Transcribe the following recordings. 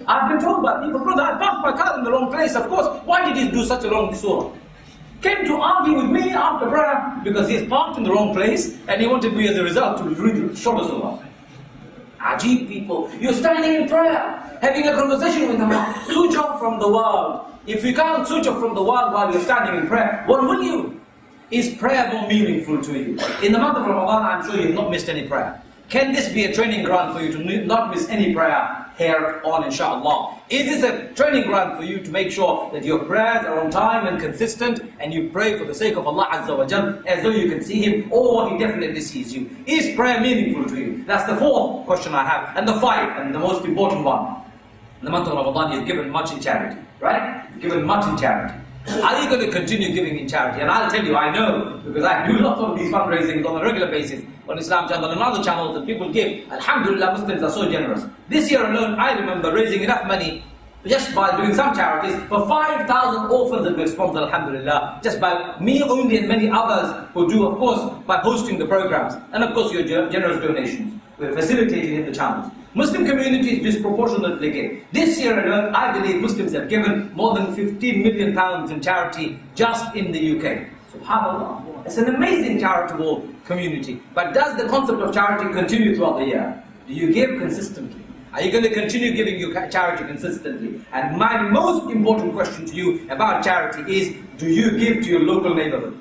I've been told by people, brother, I parked my car in the wrong place. Of course, why did he do such a long surah? Came to argue with me after prayer because he's parked in the wrong place and he wanted me as a result to read the shorter surah. Ajib people, you're standing in prayer, having a conversation with Allah. Switch off from the world. If you can't switch off from the world while you're standing in prayer, what will you? Is prayer more meaningful to you? In the month of Ramadan, I'm sure you've not missed any prayer. Can this be a training ground for you to not miss any prayer here on, inshallah? Is this a training ground for you to make sure that your prayers are on time and consistent and you pray for the sake of Allah Azza wa Jal as though you can see Him or He definitely sees you? Is prayer meaningful to you? That's the fourth question I have. And the fifth and the most important one. In the month of Ramadan, you've given much in charity, right? You've given much in charity. Are you going to continue giving in charity? And I'll tell you, I know, because I do lots of these fundraisings on a regular basis on Islam Channel and other channels that people give. Alhamdulillah, Muslims are so generous. This year alone, I remember raising enough money just by doing some charities for 5,000 orphans that we've sponsored, alhamdulillah, just by me only and many others who do, of course, by hosting the programs. And of course, your generous donations. We're facilitating in the channels. Muslim communities disproportionately give. This year alone, I believe Muslims have given more than 15 million pounds in charity just in the UK. SubhanAllah. It's an amazing charitable community. But does the concept of charity continue throughout the year? Do you give consistently? Are you going to continue giving your charity consistently? And my most important question to you about charity is, do you give to your local neighborhood?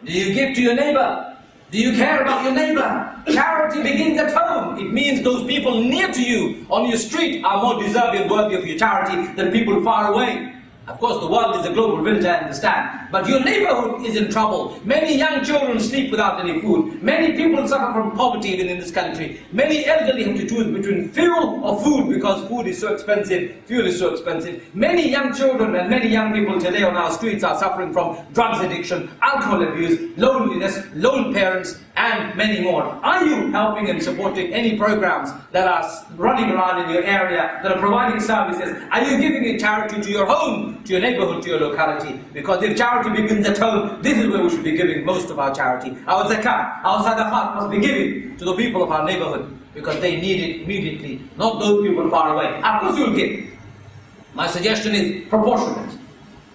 Do you give to your neighbor? Do you care about your neighbor? Charity begins at home. It means those people near to you on your street are more deserving and worthy of your charity than people far away. Of course, the world is a global village, I understand. But your neighborhood is in trouble. Many young children sleep without any food. Many people suffer from poverty even in this country. Many elderly have to choose between fuel or food because food is so expensive, fuel is so expensive. Many young children and many young people today on our streets are suffering from drugs addiction, alcohol abuse, loneliness, lone parents, and many more. Are you helping and supporting any programs that are running around in your area, that are providing services? Are you giving a charity to your home, to your neighborhood, to your locality? Because if charity begins at home, this is where we should be giving most of our charity. Our zakat, our sadaqat must be given to the people of our neighborhood because they need it immediately, not those people far away. Of course you'll give. My suggestion is proportionate.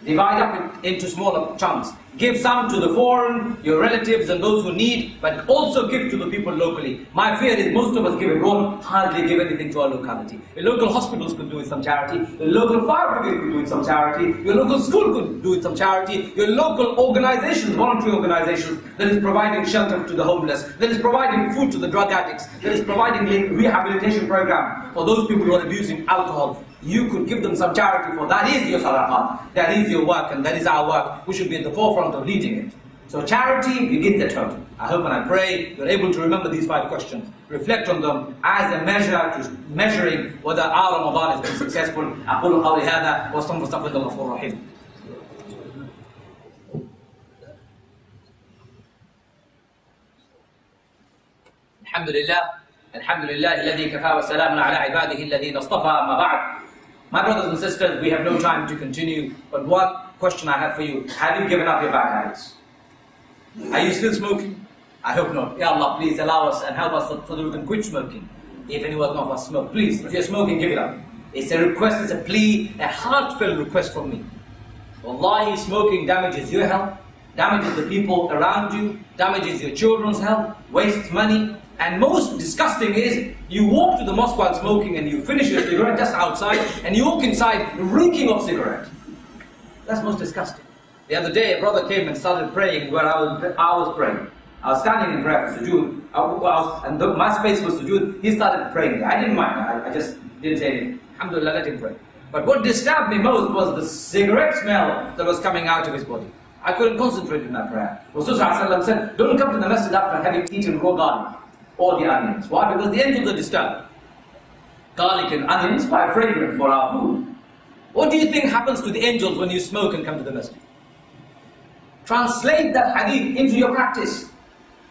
Divide up into smaller chunks. Give some to the foreign, your relatives and those who need, but also give to the people locally. My fear is most of us give abroad, hardly give anything to our locality. Your local hospitals could do with some charity, your local fire brigade could do with some charity, your local school could do with some charity, your local organizations, voluntary organizations that is providing shelter to the homeless, that is providing food to the drug addicts, that is providing rehabilitation program for those people who are abusing alcohol. You could give them some charity for that is your sadaqat, that is your work, and that is our work. We should be at the forefront of leading it. So charity begins at home. I hope and I pray you're able to remember these 5 questions. Reflect on them as a measure to measuring whether our Ramadan has been successful. أقول قولي هذا واستغفر الله الغفور الرحيم. الحمد لله الحمد لله الذي كفى وسلام على عباده الذين اصطفى أما بعد. My brothers and sisters, we have no time to continue, but one question I have for you. Have you given up your bad habits? Are you still smoking? I hope not. Ya Allah, please allow us and help us so that we can quit smoking. If anyone of us smoke, please, if you're smoking, give it up. It's a request, it's a plea, a heartfelt request from me. Wallahi, smoking damages your health, damages the people around you, damages your children's health, wastes money. And most disgusting is, you walk to the mosque while smoking and you finish your cigarette just outside and you walk inside reeking of cigarette. That's most disgusting. The other day a brother came and started praying where I was praying. I was standing in prayer for sujood, and my space was sujood. He started praying. I didn't mind, I just didn't say anything. Alhamdulillah, let him pray. But what disturbed me most was the cigarette smell that was coming out of his body. I couldn't concentrate in my prayer. Rasulullah said, don't come to the masjid after having eaten raw garlic or the onions. Why? Because the angels are disturbed. Garlic and onions are fragrant for our food. What do you think happens to the angels when you smoke and come to the masjid? Translate that hadith into your practice.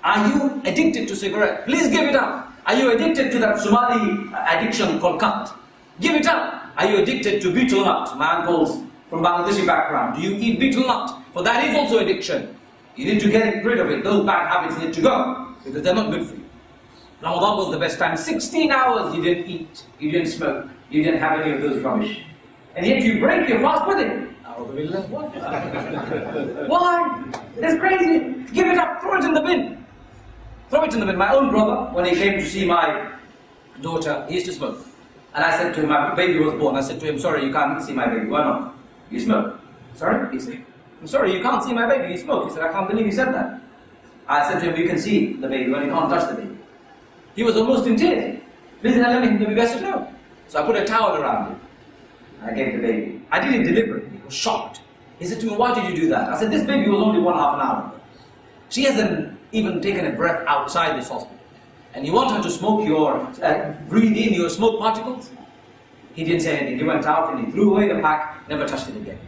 Are you addicted to cigarette? Please give it up. Are you addicted to that Somali addiction called cut? Give it up. Are you addicted to betel nut? My uncle's from Bangladeshi background. Do you eat betel nut? For that is also addiction. You need to get rid of it. Those bad habits need to go because they're not good for you. Ramadan was the best time. 16 hours you didn't eat, you didn't smoke, you didn't have any of those rubbish. And yet you break your fast with it. Why? It's crazy. Give it up, throw it in the bin. Throw it in the bin. My own brother, when he came to see my daughter, he used to smoke. And I said to him, my baby was born. I said to him, sorry, you can't see my baby. Why not? You smoke. Sorry? He said, I'm sorry, you can't see my baby. You smoke. He said, I can't believe you said that. I said to him, you can see the baby when you can't touch the baby. He was almost in tears. Please let me the best no. So I put a towel around him. I gave the baby. I did it deliberately. He was shocked. He said to me, why did you do that? I said, this baby was only 1.5 hours. She hasn't even taken a breath outside this hospital. And you want her to smoke breathe in your smoke particles? He didn't say anything. He went out and he threw away the pack, never touched it again.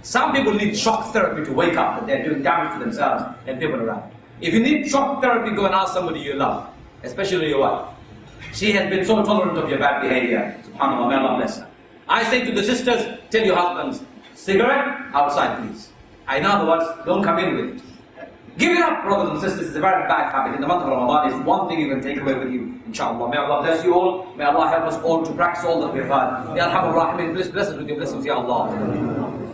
Some people need shock therapy to wake up that they're doing damage to themselves and people around. If you need shock therapy, go and ask somebody you love, especially your wife. She has been so tolerant of your bad behavior. SubhanAllah, may Allah bless her. I say to the sisters, tell your husbands, cigarette, outside please. In other words, don't come in with it. Give it up, brothers and sisters. It's a very bad habit. In the month of Ramadan, it's one thing you can take away with you, inshallah. May Allah bless you all. May Allah help us all to practice all that we have heard. Ya Arhamar Rahimin, please bless us with your blessings, Ya Allah.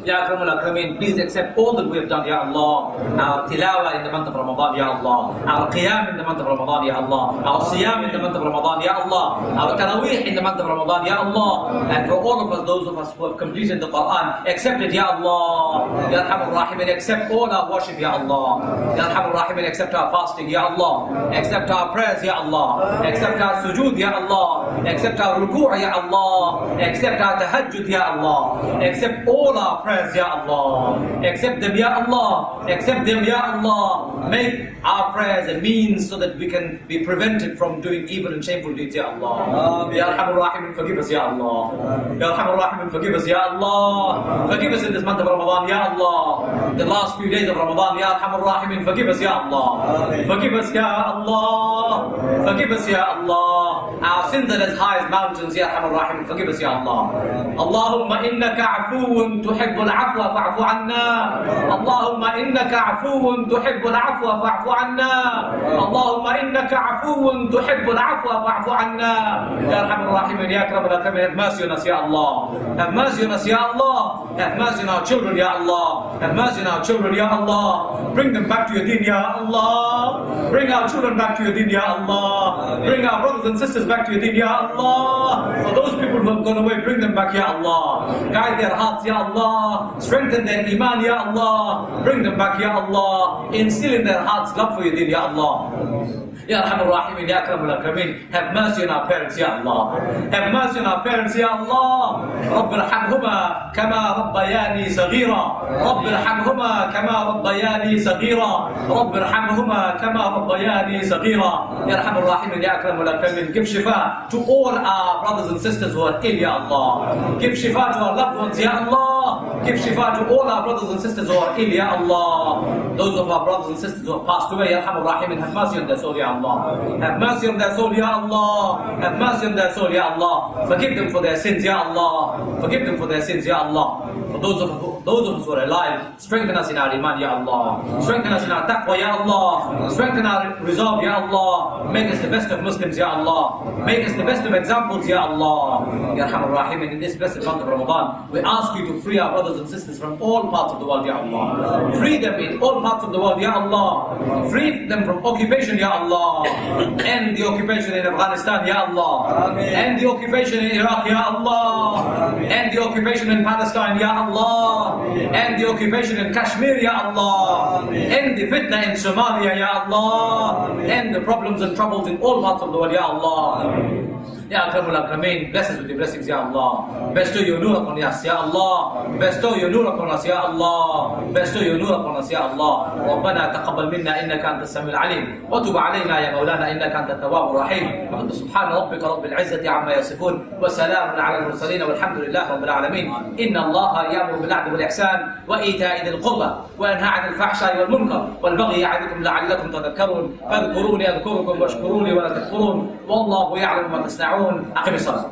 Ya Akramul Akramin, please accept all that we have done, Ya Allah. Our tilawah in the month of Ramadan, Ya Allah. Our qiyam in the month of Ramadan, Ya Allah. Our siyam in the month of Ramadan, Ya Allah. Our taraweeh in the month of Ramadan, Ya Allah. And for all of us, those of us who have completed the Quran, accept it, Ya Allah. Ya Arhamar Rahimin, accept all our worship, Ya Allah. Ya Arhamar Rahimin, accept our fasting, Ya Allah. Accept our prayers, Ya Allah. Accept our sujood, Ya Allah. Accept our ruku', Ya Allah. Accept our tahajjud, Ya Allah. Accept all our prayers, Ya Allah. Accept them, Ya Allah. Accept them, Ya Allah. Make our prayers a means so that we can be prevented from doing evil and shameful deeds, Ya Allah. Ya Arhamar Rahimin, forgive us, Ya Allah. Ya Arhamar Rahimin, forgive us, Ya Allah. Forgive us in this month of Ramadan, Ya Allah. The last few days of Ramadan, Ya Arhamar Rahimin, forgive us, Ya Allah. Forgive us, Ya Allah. Forgive us, Ya Allah. Our sins are as high as mountains, Ya Arhamar Rahimin, forgive us, Ya Allah. Allahumma innaka afuun tuhibbul afwa fa'fu anna. Allahumma innaka afuun tuhibbul afwa fa'fu anna. Allahumma innaka afuun tuhibbul afwa fa'fu anna. Ya Arhamar Rahimin, Ya Akramul Akramin, have mercy on us, Ya Allah. Have mercy on us, Ya Allah. Have mercy on our children, Ya Allah. Have mercy on our children, Ya Allah. Bring them back to your deen, Ya Allah. Bring our children back to your deen, Ya Allah. Bring our brothers and sisters back to your deen, Ya Allah. For those people who have gone away, bring them back, Ya Allah. Guide their hearts, Ya Allah. Strengthen their iman, Ya Allah. Bring them back, Ya Allah. Instill in their hearts love for your deen, Ya Allah. Ya Arhamar Rahimin, Ya Akramul Akramin, have mercy on our parents, Ya Allah. Have mercy on our parents, Ya Allah. رب ارحمهما كما ربياني صغيرا. رب ارحمهما كما ربياني صغيرا. رب ارحمهما كما ربياني صغيرا. Ya Arhamar Rahimin, Ya Akramul Akramin, give shifa to all our brothers and sisters who are ill, Ya Allah. Give shifa to our loved ones, Ya Allah. Give shifa to all our brothers and sisters who are ill, Ya Allah. Those of our brothers and sisters who have passed away, Ya Arhamar Rahimin, have mercy on their soul, Ya Allah. Have mercy on their soul, Ya Allah. Have mercy on their soul, Ya Allah. Forgive them for their sins, Ya Allah. Forgive them for their sins, Ya Allah. For those of us who are alive, strengthen us in our iman, Ya Allah. Strengthen us in our taqwa, Ya Allah. Strengthen our resolve, Ya Allah. Make us the best of Muslims, Ya Allah. Make us the best of examples, Ya Allah. Ya Arhamar Rahimin, in this blessed month of Ramadan, we ask you to free our brothers and sisters from all parts of the world, Ya Allah. Free them in all parts of the world, Ya Allah. Free them from occupation, Ya Allah. End the occupation in Afghanistan, Ya Allah. End the occupation in Iraq, Ya Allah. End the occupation in Palestine, Ya Allah. End the occupation in Kashmir, Ya Allah. End the fitna in Somalia, Ya Allah. End the problems and troubles in all parts of the world, Ya Allah. Ya Akramul Akramin, bless us with your blessings, Ya Allah. Bestow your nur upon us, Ya Allah. Bestow your nur upon us, Ya Allah. Bestow your nur upon us, Ya Allah. ربنا تقبل منا إنك أنت السميع العليم وتب علينا يا مولانا إنك أنت التواب الرحيم. سبحان ربك رب العزة عما يصفون وسلام على المرسلين والحمد لله رب العالمين. إن الله يأمر بالعدل والإحسان وإيتاء ذي القربى وينهى عن الفحشاء والمنكر والبغي يعظكم لعلكم تذكرون. فاذكروني أذكركم واشكروني ولا تكفرون والله يعلم ما تصنعون. أقم الصلاة.